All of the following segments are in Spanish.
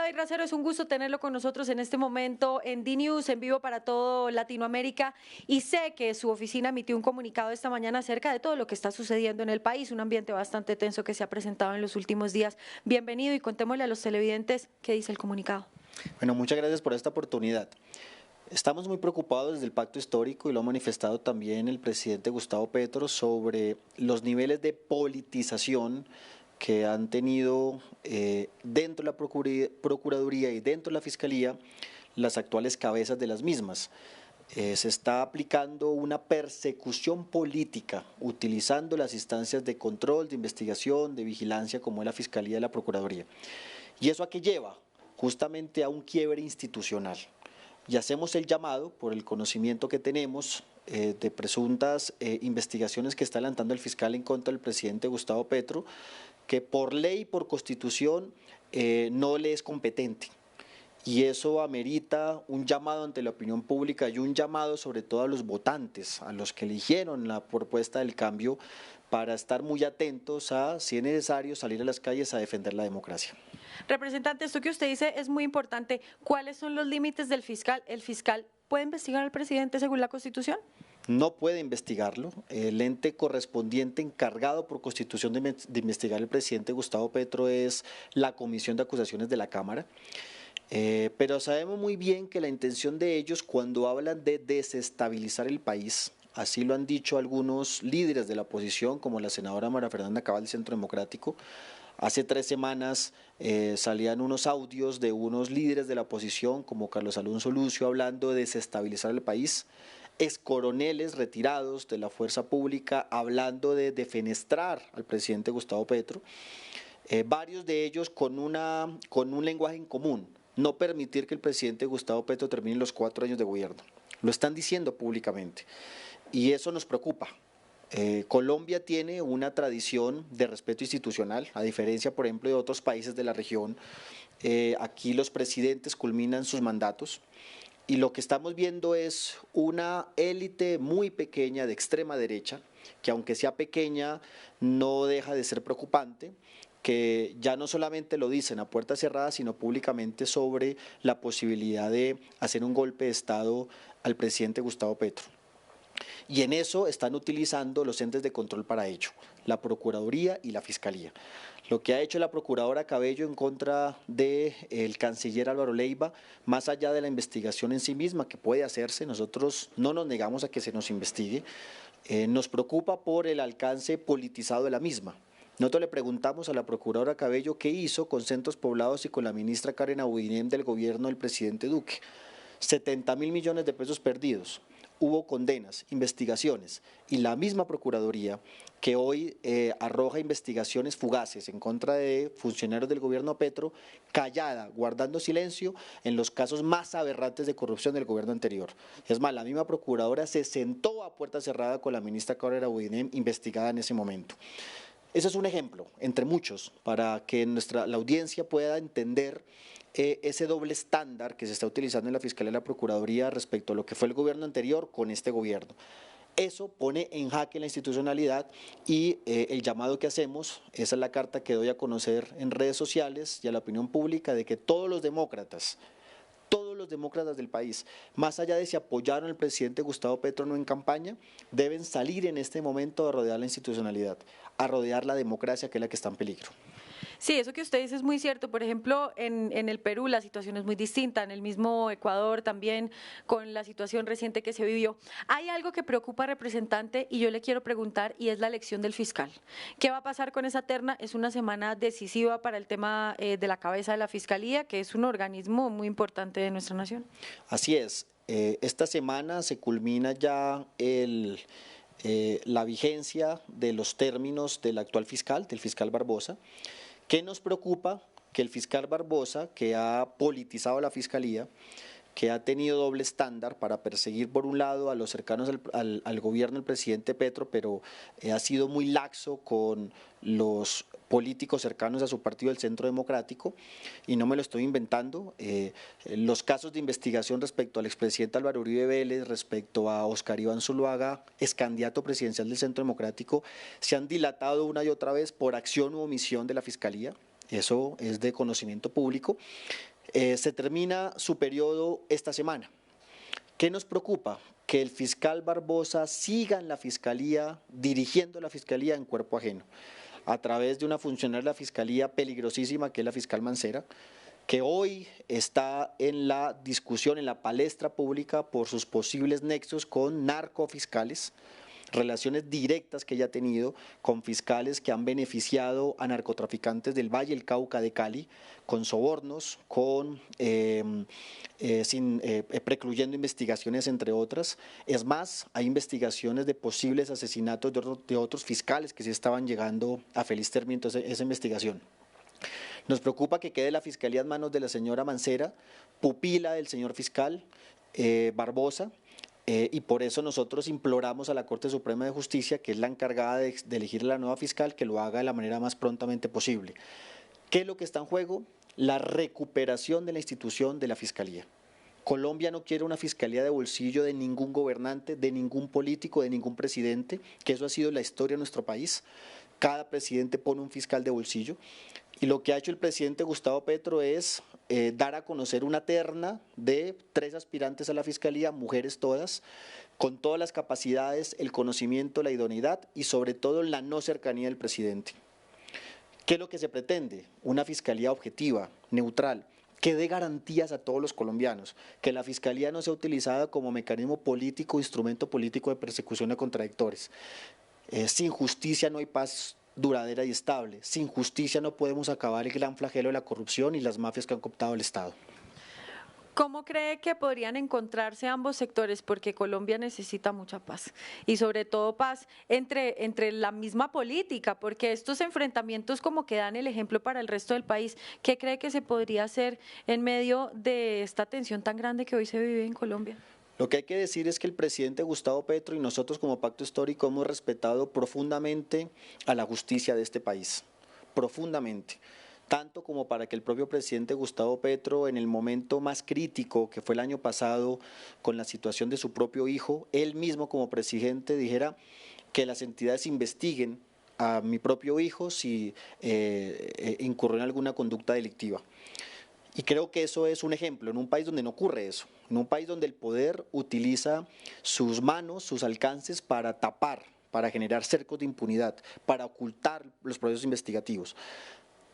David Racero, es un gusto tenerlo con nosotros en este momento en DNews, en vivo para todo Latinoamérica, y sé que su oficina emitió un comunicado esta mañana acerca de todo lo que está sucediendo en el país, un ambiente bastante tenso que se ha presentado en los últimos días. Bienvenido y contémosle a los televidentes qué dice el comunicado. Bueno, muchas gracias por esta oportunidad. Estamos muy preocupados desde el Pacto Histórico y lo ha manifestado también el presidente Gustavo Petro sobre los niveles de politización que han tenido dentro de la Procuraduría y dentro de la Fiscalía las actuales cabezas de las mismas. Se está aplicando una persecución política utilizando las instancias de control, de investigación, de vigilancia como es la Fiscalía y la Procuraduría. ¿Y eso a qué lleva? Justamente a un quiebre institucional. Y hacemos el llamado, por el conocimiento que tenemos de presuntas investigaciones que está adelantando el fiscal en contra del presidente Gustavo Petro, que por ley y por constitución no le es competente. Y eso amerita un llamado ante la opinión pública y un llamado sobre todo a los votantes, a los que eligieron la propuesta del cambio, para estar muy atentos a, si es necesario, salir a las calles a defender la democracia. Representante, esto que usted dice es muy importante. ¿Cuáles son los límites del fiscal? ¿El fiscal puede investigar al presidente según la Constitución? No puede investigarlo. El ente correspondiente encargado por Constitución de investigar al presidente Gustavo Petro es la Comisión de Acusaciones de la Cámara. Pero sabemos muy bien que la intención de ellos cuando hablan de desestabilizar el país, así lo han dicho algunos líderes de la oposición, como la senadora María Fernanda Cabal del Centro Democrático. Hace 3 semanas salían unos audios de unos líderes de la oposición, como Carlos Alonso Lucio, hablando de desestabilizar el país. Excoroneles retirados de la fuerza pública hablando de defenestrar al presidente Gustavo Petro. Varios de ellos con un lenguaje en común: no permitir que el presidente Gustavo Petro termine los 4 años de gobierno. Lo están diciendo públicamente y eso nos preocupa. Colombia tiene una tradición de respeto institucional, a diferencia, por ejemplo, de otros países de la región. Aquí los presidentes culminan sus mandatos y lo que estamos viendo es una élite muy pequeña de extrema derecha, que aunque sea pequeña no deja de ser preocupante, que ya no solamente lo dicen a puertas cerradas, sino públicamente sobre la posibilidad de hacer un golpe de Estado al presidente Gustavo Petro. Y en eso están utilizando los entes de control para ello, la Procuraduría y la Fiscalía. Lo que ha hecho la Procuradora Cabello en contra del canciller Álvaro Leiva, más allá de la investigación en sí misma que puede hacerse, nosotros no nos negamos a que se nos investigue, nos preocupa por el alcance politizado de la misma. Nosotros le preguntamos a la Procuradora Cabello qué hizo con Centros Poblados y con la ministra Karen Abudinem del gobierno del presidente Duque. 70.000 millones de pesos perdidos. Hubo condenas, investigaciones y la misma Procuraduría que hoy arroja investigaciones fugaces en contra de funcionarios del gobierno Petro, callada, guardando silencio en los casos más aberrantes de corrupción del gobierno anterior. Es más, la misma Procuradora se sentó a puerta cerrada con la ministra Karen Abudinem investigada en ese momento. Ese es un ejemplo, entre muchos, para que la audiencia pueda entender ese doble estándar que se está utilizando en la Fiscalía y la Procuraduría respecto a lo que fue el gobierno anterior con este gobierno. Eso pone en jaque la institucionalidad y el llamado que hacemos, esa es la carta que doy a conocer en redes sociales y a la opinión pública, de que todos los demócratas del país, más allá de si apoyaron al presidente Gustavo Petro o no en campaña, deben salir en este momento a rodear la institucionalidad, a rodear la democracia, que es la que está en peligro. Sí, eso que usted dice es muy cierto. Por ejemplo, en el Perú la situación es muy distinta, en el mismo Ecuador también, con la situación reciente que se vivió. Hay algo que preocupa, representante, y yo le quiero preguntar, y es la elección del fiscal. ¿Qué va a pasar con esa terna? Es una semana decisiva para el tema de la cabeza de la Fiscalía, que es un organismo muy importante de nuestra nación. Así es. Esta semana se culmina ya la vigencia de los términos del actual fiscal, del fiscal Barbosa. ¿Qué nos preocupa? Que el fiscal Barbosa, que ha politizado la Fiscalía, que ha tenido doble estándar para perseguir por un lado a los cercanos al gobierno del presidente Petro, pero ha sido muy laxo con los políticos cercanos a su partido, el Centro Democrático, y no me lo estoy inventando. Los casos de investigación respecto al expresidente Álvaro Uribe Vélez, respecto a Oscar Iván Zuluaga, ex candidato presidencial del Centro Democrático, se han dilatado una y otra vez por acción u omisión de la Fiscalía. Eso es de conocimiento público. Se termina su periodo esta semana. ¿Qué nos preocupa? Que el fiscal Barbosa siga en la fiscalía, dirigiendo la fiscalía en cuerpo ajeno, a través de una funcionaria de la fiscalía peligrosísima que es la fiscal Mancera, que hoy está en la discusión, en la palestra pública por sus posibles nexos con narcofiscales, relaciones directas que ella ha tenido con fiscales que han beneficiado a narcotraficantes del Valle del Cauca de Cali, con sobornos, precluyendo investigaciones entre otras. Es más, hay investigaciones de posibles asesinatos de otros fiscales que sí estaban llegando a feliz término esa investigación. Nos preocupa que quede la fiscalía en manos de la señora Mancera, pupila del señor fiscal Barbosa, y por eso nosotros imploramos a la Corte Suprema de Justicia, que es la encargada de elegir la nueva fiscal, que lo haga de la manera más prontamente posible. ¿Qué es lo que está en juego? La recuperación de la institución de la Fiscalía. Colombia no quiere una fiscalía de bolsillo de ningún gobernante, de ningún político, de ningún presidente, que eso ha sido la historia de nuestro país. Cada presidente pone un fiscal de bolsillo. Y lo que ha hecho el presidente Gustavo Petro es dar a conocer una terna de 3 aspirantes a la fiscalía, mujeres todas, con todas las capacidades, el conocimiento, la idoneidad y sobre todo la no cercanía del presidente. ¿Qué es lo que se pretende? Una fiscalía objetiva, neutral, que dé garantías a todos los colombianos, que la fiscalía no sea utilizada como mecanismo político, instrumento político de persecución a contradictores. Sin justicia no hay paz duradera y estable. Sin justicia no podemos acabar el gran flagelo de la corrupción y las mafias que han cooptado el Estado. ¿Cómo cree que podrían encontrarse ambos sectores? Porque Colombia necesita mucha paz y sobre todo paz entre la misma política, porque estos enfrentamientos como que dan el ejemplo para el resto del país. ¿Qué cree que se podría hacer en medio de esta tensión tan grande que hoy se vive en Colombia? Lo que hay que decir es que el presidente Gustavo Petro y nosotros como Pacto Histórico hemos respetado profundamente a la justicia de este país, profundamente, tanto como para que el propio presidente Gustavo Petro en el momento más crítico que fue el año pasado con la situación de su propio hijo, él mismo como presidente dijera que las entidades investiguen a mi propio hijo si incurrió en alguna conducta delictiva. Y creo que eso es un ejemplo en un país donde no ocurre eso, en un país donde el poder utiliza sus manos, sus alcances para tapar, para generar cercos de impunidad, para ocultar los procesos investigativos.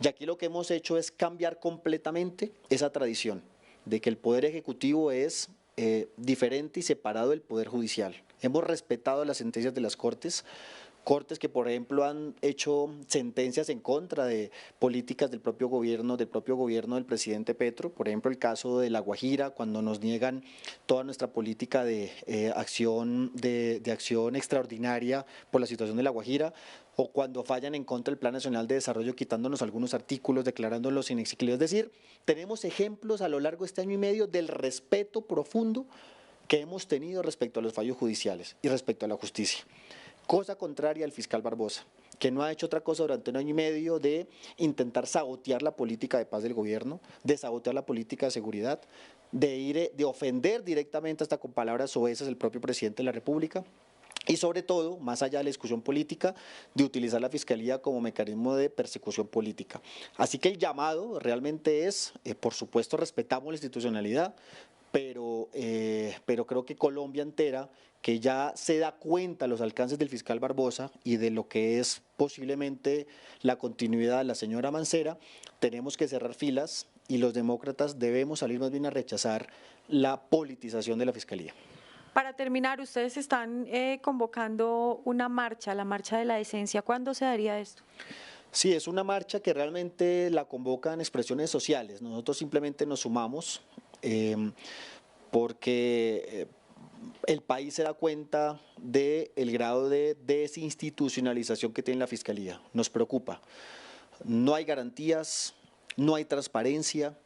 Y aquí lo que hemos hecho es cambiar completamente esa tradición de que el poder ejecutivo es diferente y separado del poder judicial. Hemos respetado las sentencias de las cortes que por ejemplo han hecho sentencias en contra de políticas del propio gobierno del presidente Petro, por ejemplo el caso de La Guajira, cuando nos niegan toda nuestra política de acción extraordinaria por la situación de La Guajira, o cuando fallan en contra del Plan Nacional de Desarrollo quitándonos algunos artículos, declarándolos inexequibles. Es decir, tenemos ejemplos a lo largo de este año y medio del respeto profundo que hemos tenido respecto a los fallos judiciales y respecto a la justicia. Cosa contraria al fiscal Barbosa, que no ha hecho otra cosa durante un año y medio de intentar sabotear la política de paz del gobierno, de sabotear la política de seguridad, de ofender directamente hasta con palabras soeces el propio presidente de la República. Y sobre todo, más allá de la discusión política, de utilizar la Fiscalía como mecanismo de persecución política. Así que el llamado realmente es, por supuesto respetamos la institucionalidad, pero creo que Colombia entera, que ya se da cuenta de los alcances del fiscal Barbosa y de lo que es posiblemente la continuidad de la señora Mancera, tenemos que cerrar filas y los demócratas debemos salir más bien a rechazar la politización de la Fiscalía. Para terminar, ustedes están convocando una marcha, la Marcha de la Decencia. ¿Cuándo se daría esto? Sí, es una marcha que realmente la convocan expresiones sociales. Nosotros simplemente nos sumamos porque el país se da cuenta del grado de desinstitucionalización que tiene la Fiscalía. Nos preocupa. No hay garantías, no hay transparencia.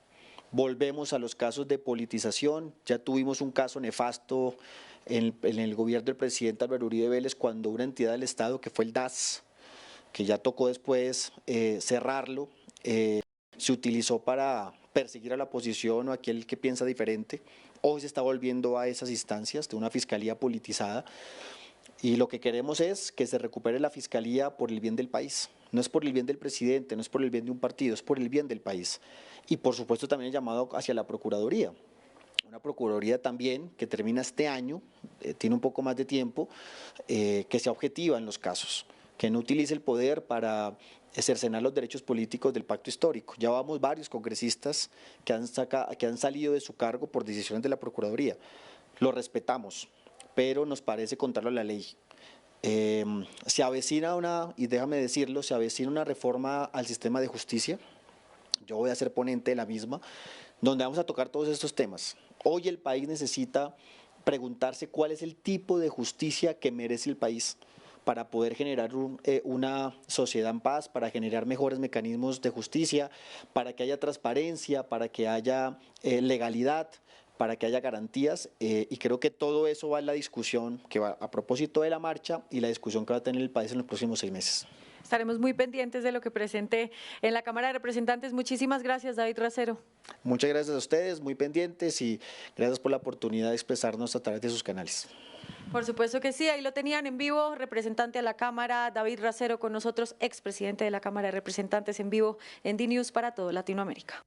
Volvemos a los casos de politización. Ya tuvimos un caso nefasto en el gobierno del presidente Álvaro Uribe Vélez cuando una entidad del Estado, que fue el DAS, que ya tocó después cerrarlo, se utilizó para perseguir a la oposición o a aquel que piensa diferente. Hoy se está volviendo a esas instancias de una fiscalía politizada y lo que queremos es que se recupere la fiscalía por el bien del país, no es por el bien del presidente, no es por el bien de un partido, es por el bien del país. Y por supuesto también el llamado hacia la Procuraduría. Una Procuraduría también que termina este año, tiene un poco más de tiempo, que sea objetiva en los casos, que no utilice el poder para cercenar los derechos políticos del pacto histórico. Ya vamos varios congresistas que han salido de su cargo por decisiones de la Procuraduría. Lo respetamos, pero nos parece contrario a la ley. Se avecina y déjame decirlo, se avecina una reforma al sistema de justicia. Yo voy a ser ponente de la misma, donde vamos a tocar todos estos temas. Hoy el país necesita preguntarse cuál es el tipo de justicia que merece el país para poder generar una sociedad en paz, para generar mejores mecanismos de justicia, para que haya transparencia, para que haya legalidad, para que haya garantías, y creo que todo eso va en la discusión que va a propósito de la marcha y la discusión que va a tener el país en los próximos 6 meses. Estaremos muy pendientes de lo que presente en la Cámara de Representantes. Muchísimas gracias, David Racero. Muchas gracias a ustedes, muy pendientes, y gracias por la oportunidad de expresarnos a través de sus canales. Por supuesto que sí, ahí lo tenían en vivo, representante a la Cámara, David Racero con nosotros, expresidente de la Cámara de Representantes en vivo en DNews para todo Latinoamérica.